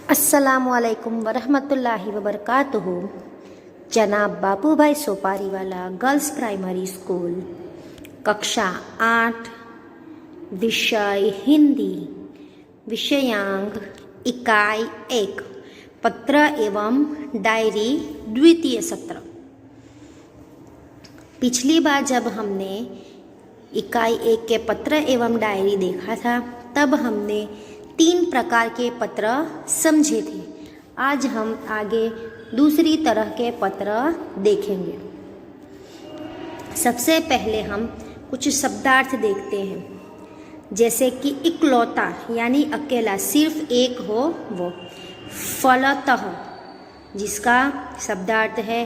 अस्सलामुअलैकुम वरहमतुल्लाहि वबरकातुहू। जनाब बाबूभाई सोपारीवाला गर्ल्स प्राइमरी स्कूल, कक्षा 8, विषय हिंदी, विषयांक इकाई 1, पत्र एवं डायरी, द्वितीय सत्र। पिछली बार जब हमने इकाई 1 के पत्र एवं डायरी देखा था, तब हमने 3 प्रकार के पत्र समझे थे। आज हम आगे दूसरी तरह के पत्र देखेंगे। सबसे पहले हम कुछ शब्दार्थ देखते हैं, जैसे कि इकलौता यानी अकेला, सिर्फ एक हो वो। फलतः, जिसका शब्दार्थ है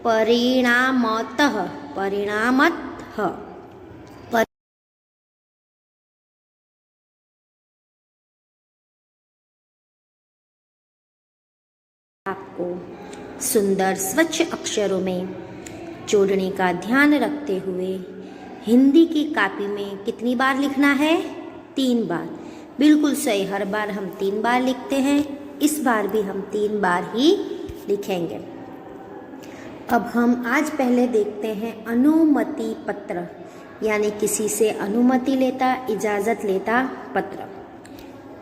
परिणामतः, परिणामतः। आपको सुंदर स्वच्छ अक्षरों में जोड़ने का ध्यान रखते हुए हिंदी की कॉपी में कितनी बार लिखना है? 3 बार। बिल्कुल सही, हर बार हम 3 बार लिखते हैं, इस बार भी हम 3 बार ही लिखेंगे। अब हम आज पहले देखते हैं अनुमति पत्र, यानी किसी से अनुमति लेता, इजाज़त लेता पत्र।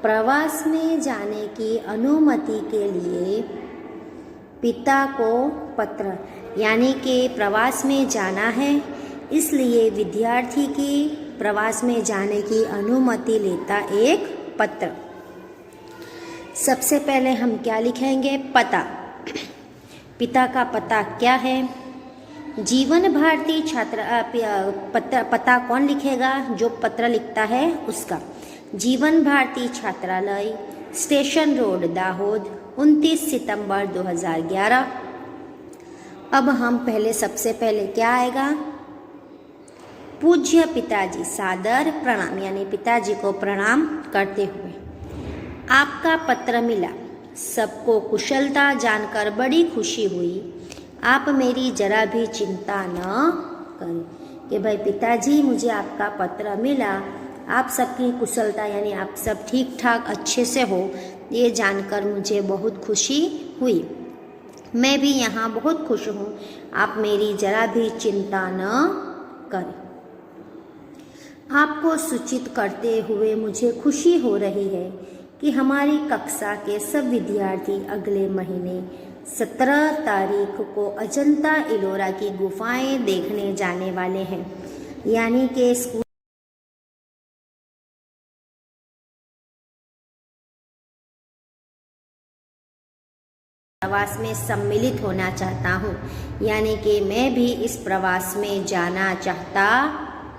प्रवास में जाने की अनुमति के लिए पिता को पत्र, यानी कि प्रवास में जाना है, इसलिए विद्यार्थी की प्रवास में जाने की अनुमति लेता एक पत्र। सबसे पहले हम क्या लिखेंगे? पता। पिता का पता क्या है? जीवन भारती छात्र पता कौन लिखेगा? जो पत्र लिखता है उसका। जीवन भारती छात्रालय, स्टेशन रोड, दाहोद, 29 सितंबर 2011। अब हम सबसे पहले क्या आएगा? पूज्य पिताजी, सादर प्रणाम, यानी पिताजी को प्रणाम करते हुए। आपका पत्र मिला, सबको कुशलता जानकर बड़ी खुशी हुई। आप मेरी जरा भी चिंता न करें। कि भाई पिताजी, मुझे आपका पत्र मिला, आप सबकी कुशलता यानी आप सब ठीक ठाक अच्छे से हो, ये जानकर मुझे बहुत खुशी हुई। मैं भी यहाँ बहुत खुश हूँ, आप मेरी जरा भी चिंता न करें। आपको सूचित करते हुए मुझे खुशी हो रही है कि हमारी कक्षा के सब विद्यार्थी अगले महीने 17 तारीख को अजंता इलोरा की गुफाएं देखने जाने वाले हैं, यानी कि स्कूल प्रवास में सम्मिलित होना चाहता हूँ, यानी कि मैं भी इस प्रवास में जाना चाहता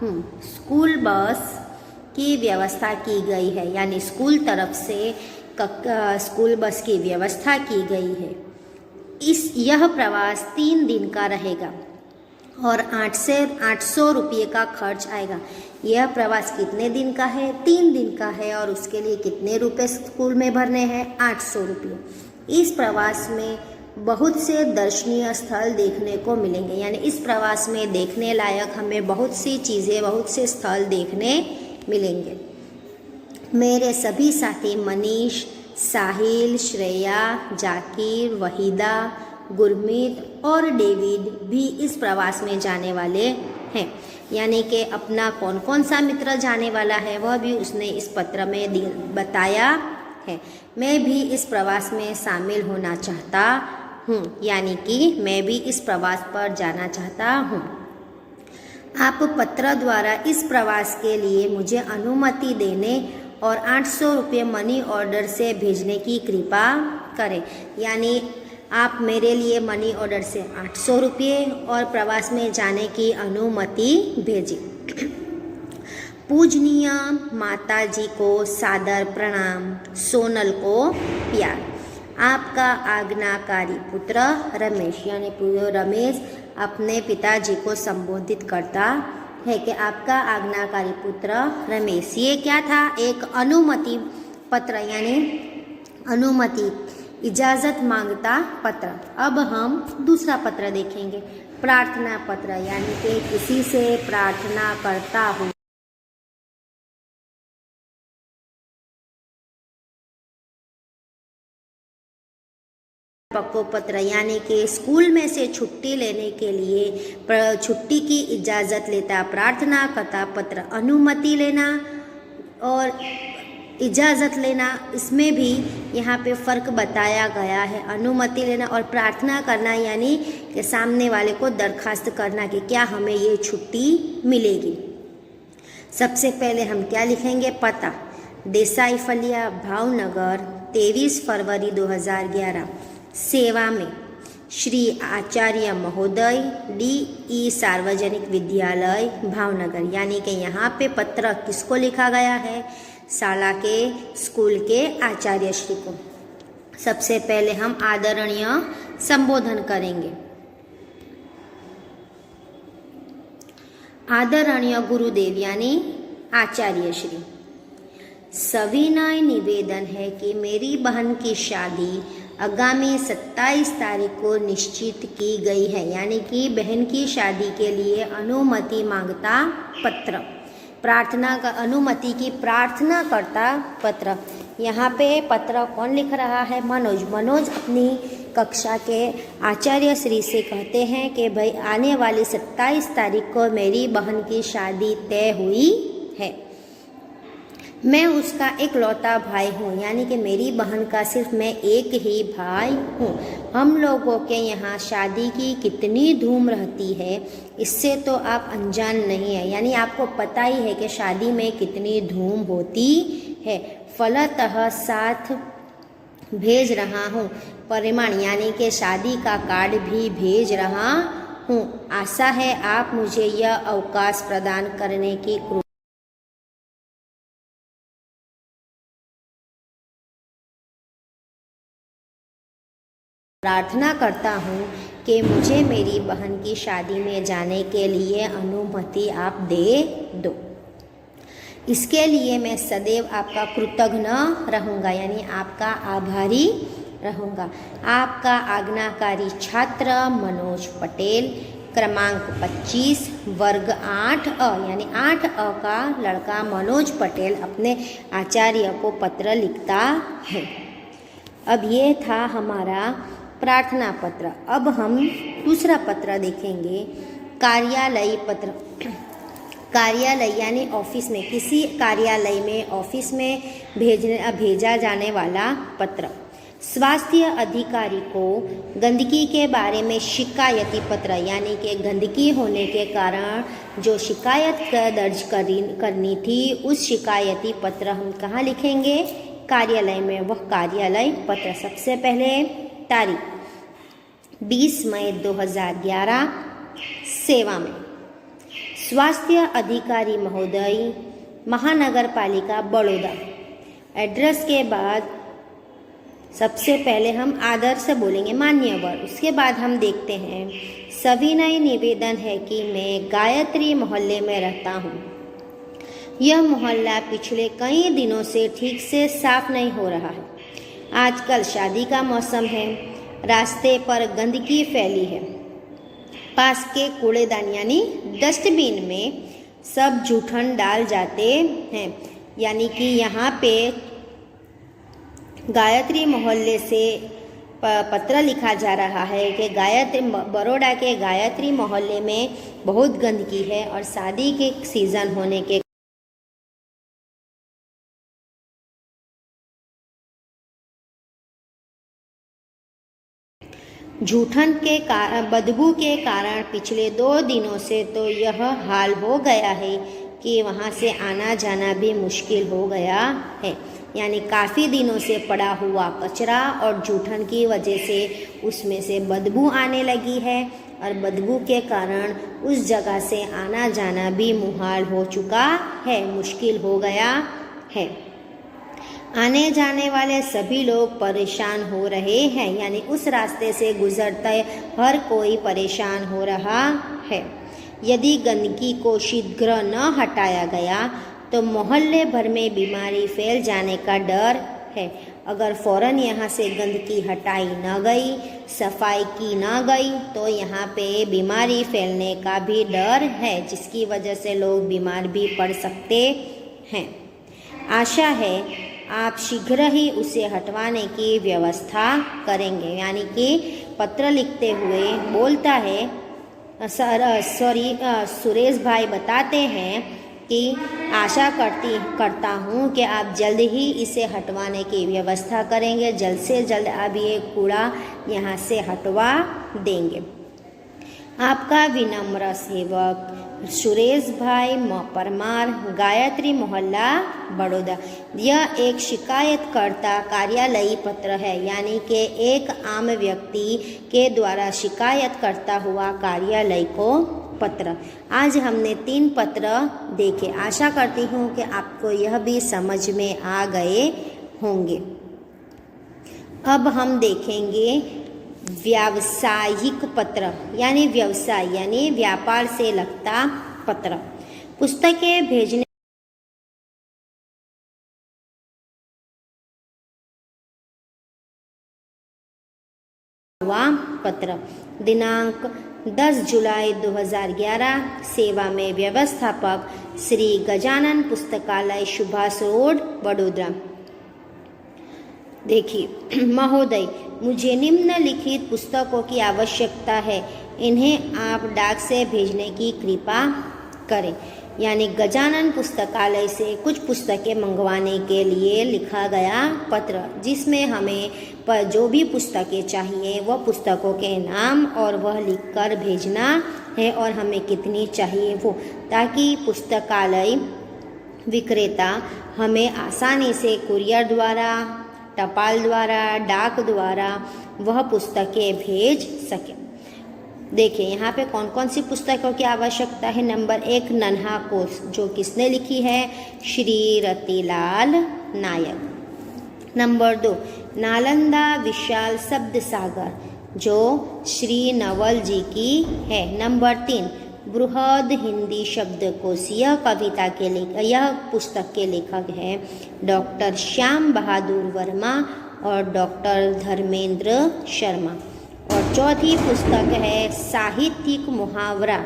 हूँ। स्कूल बस की व्यवस्था की गई है, यानी स्कूल तरफ से स्कूल बस की व्यवस्था की गई है। यह प्रवास 3 दिन का रहेगा और 800 रुपये का खर्च आएगा। यह प्रवास कितने दिन का है? 3 दिन का है, और उसके लिए कितने रुपए स्कूल में भरने हैं? 800 रुपये। इस प्रवास में बहुत से दर्शनीय स्थल देखने को मिलेंगे, यानी इस प्रवास में देखने लायक हमें बहुत सी चीज़ें, बहुत से स्थल देखने मिलेंगे। मेरे सभी साथी मनीष, साहिल, श्रेया, जाकिर, वहीदा, गुरमीत और डेविड भी इस प्रवास में जाने वाले हैं, यानी कि अपना कौन कौन सा मित्र जाने वाला है वह भी उसने इस पत्र में बताया है। मैं भी इस प्रवास में शामिल होना चाहता हूँ, यानी कि मैं भी इस प्रवास पर जाना चाहता हूँ। आप पत्र द्वारा इस प्रवास के लिए मुझे अनुमति देने और 800 रुपये मनी ऑर्डर से भेजने की कृपा करें, यानी आप मेरे लिए मनी ऑर्डर से 800 रुपये और प्रवास में जाने की अनुमति भेजें। पूजनीय माता जी को सादर प्रणाम, सोनल को प्यार। आपका आज्ञाकारी पुत्र रमेश, यानी रमेश अपने पिताजी को संबोधित करता है कि आपका आज्ञाकारी पुत्र रमेश। ये क्या था? एक अनुमति पत्र, यानी अनुमति, इजाज़त मांगता पत्र। अब हम दूसरा पत्र देखेंगे, प्रार्थना पत्र, यानी कि किसी से प्रार्थना करता हूँ। को पत्र यानी कि स्कूल में से छुट्टी लेने के लिए छुट्टी की इजाज़त लेता, प्रार्थना करता पत्र, अनुमति लेना और इजाज़त लेना, इसमें भी यहाँ पे फ़र्क बताया गया है। अनुमति लेना और प्रार्थना करना यानी कि सामने वाले को दरखास्त करना कि क्या हमें ये छुट्टी मिलेगी। सबसे पहले हम क्या लिखेंगे, पता, देसाई फलिया, भावनगर, 23 फरवरी 2011। सेवा में श्री आचार्य महोदय, DE सार्वजनिक विद्यालय भावनगर, यानी कि यहाँ पे पत्र किसको लिखा गया है, शाला के स्कूल के आचार्य श्री को। सबसे पहले हम आदरणीय संबोधन करेंगे। आदरणीय गुरुदेव यानी आचार्य श्री, सविनय निवेदन है कि मेरी बहन की शादी आगामी 27 तारीख को निश्चित की गई है, यानी कि बहन की शादी के लिए अनुमति मांगता पत्र, प्रार्थना का अनुमति की प्रार्थना करता पत्र। यहाँ पे पत्र कौन लिख रहा है, मनोज। मनोज अपनी कक्षा के आचार्य श्री से कहते हैं कि भाई आने वाली 27 तारीख को मेरी बहन की शादी तय हुई है। मैं उसका इकलौता भाई हूँ, यानी कि मेरी बहन का सिर्फ मैं एक ही भाई हूँ। हम लोगों के यहाँ शादी की कितनी धूम रहती है इससे तो आप अनजान नहीं है, यानी आपको पता ही है कि शादी में कितनी धूम होती है। फलतः साथ भेज रहा हूँ, परिमाण यानी कि शादी का कार्ड भी भेज रहा हूँ। आशा है आप मुझे यह अवकाश प्रदान करने की प्रार्थना करता हूँ कि मुझे मेरी बहन की शादी में जाने के लिए अनुमति आप दे दो। इसके लिए मैं सदैव आपका कृतज्ञ रहूँगा, यानी आपका आभारी रहूँगा। आपका आज्ञाकारी छात्र मनोज पटेल, क्रमांक 25, वर्ग 8A, यानी 8A का लड़का मनोज पटेल अपने आचार्य को पत्र लिखता है। अब ये था हमारा प्रार्थना पत्र। अब हम दूसरा पत्र देखेंगे, कार्यालयी पत्र। कार्यालय यानी ऑफिस में, किसी कार्यालय में ऑफिस में भेजा जाने वाला पत्र। स्वास्थ्य अधिकारी को गंदगी के बारे में शिकायती पत्र, यानी कि गंदगी होने के कारण जो शिकायत दर्ज करनी थी उस शिकायती पत्र हम कहाँ लिखेंगे, कार्यालय में। वह कार्यालय पत्र सबसे पहले तारीख 20 मई 2011, सेवा में स्वास्थ्य अधिकारी महोदय, महानगर पालिका बड़ौदा। एड्रेस के बाद सबसे पहले हम आदर से बोलेंगे मान्यवर, उसके बाद हम देखते हैं सविनय निवेदन है कि मैं गायत्री मोहल्ले में रहता हूँ। यह मोहल्ला पिछले कई दिनों से ठीक से साफ नहीं हो रहा है। आजकल शादी का मौसम है, रास्ते पर गंदगी फैली है। पास के कूड़ेदान यानी डस्टबिन में सब जूठन डाल जाते हैं, यानी कि यहाँ पे गायत्री मोहल्ले से पत्र लिखा जा रहा है कि बड़ौदा के गायत्री मोहल्ले में बहुत गंदगी है और शादी के सीज़न होने के जूठन के कारण, बदबू के कारण पिछले 2 दिनों से तो यह हाल हो गया है कि वहाँ से आना जाना भी मुश्किल हो गया है। यानी काफ़ी दिनों से पड़ा हुआ कचरा और जूठन की वजह से उसमें से बदबू आने लगी है और बदबू के कारण उस जगह से आना जाना भी मुहाल हो चुका है, मुश्किल हो गया है। आने जाने वाले सभी लोग परेशान हो रहे हैं, यानी उस रास्ते से गुजरते हर कोई परेशान हो रहा है। यदि गंदगी को शीघ्र न हटाया गया तो मोहल्ले भर में बीमारी फैल जाने का डर है। अगर फ़ौरन यहाँ से गंदगी हटाई न गई, सफाई की न गई तो यहाँ पे बीमारी फैलने का भी डर है, जिसकी वजह से लोग बीमार भी पड़ सकते हैं। आशा है आप शीघ्र ही उसे हटवाने की व्यवस्था करेंगे। यानी कि पत्र लिखते हुए बोलता है सुरेश भाई बताते हैं कि आशा करता हूँ कि आप जल्द ही इसे हटवाने की व्यवस्था करेंगे, जल्द से जल्द आप ये कूड़ा यहाँ से हटवा देंगे। आपका विनम्र सेवक सुरेश भाई परमार, गायत्री मोहल्ला, बड़ौदा। यह एक शिकायतकर्ता कार्यालयी पत्र है, यानी कि एक आम व्यक्ति के द्वारा शिकायत करता हुआ कार्यालय को पत्र। आज हमने 3 पत्र देखे। आशा करती हूँ कि आपको यह भी समझ में आ गए होंगे। अब हम देखेंगे व्यावसायिक पत्र, यानी व्यवसाय यानी व्यापार से लगता पत्र। पुस्तकें भेजने हुआ पत्र। दिनांक 10 जुलाई 2011। सेवा में व्यवस्थापक श्री गजानन पुस्तकालय, सुभाष रोड, वडोदरा। देखिए महोदय, मुझे निम्नलिखित पुस्तकों की आवश्यकता है, इन्हें आप डाक से भेजने की कृपा करें। यानी गजानन पुस्तकालय से कुछ पुस्तकें मंगवाने के लिए लिखा गया पत्र, जिसमें हमें पर जो भी पुस्तकें चाहिए वह पुस्तकों के नाम और वह लिखकर भेजना है और हमें कितनी चाहिए वो, ताकि पुस्तकालय विक्रेता हमें आसानी से कुरियर द्वारा, टपाल द्वारा, डाक द्वारा वह पुस्तकें भेज सके। देखिए यहाँ पे कौन कौन सी पुस्तकों की आवश्यकता है। नंबर 1 नन्हा कोश, जो किसने लिखी है? श्री रतिलाल नायक। नंबर 2 नालंदा विशाल शब्द सागर, जो श्री नवल जी की है। नंबर 3 बृहद हिंदी शब्दकोश, यह कविता के यह पुस्तक के लेखक हैं डॉक्टर श्याम बहादुर वर्मा और डॉक्टर धर्मेंद्र शर्मा। और चौथी पुस्तक है साहित्यिक मुहावरा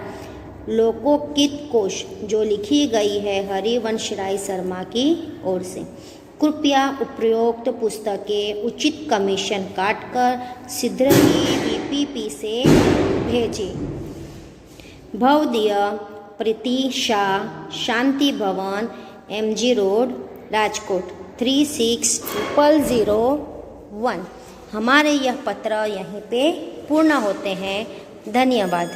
लोकोकित कोश, जो लिखी गई है हरिवंश राय शर्मा की ओर से। कृपया उपरोक्त पुस्तकें उचित कमीशन काटकर शीघ्र ही बीपीपी से भेजें। भवदीय प्रतीक्षा, शांति भवन, MG रोड, राजकोट 360001। हमारे यह पत्र यहीं पे पूर्ण होते हैं। धन्यवाद।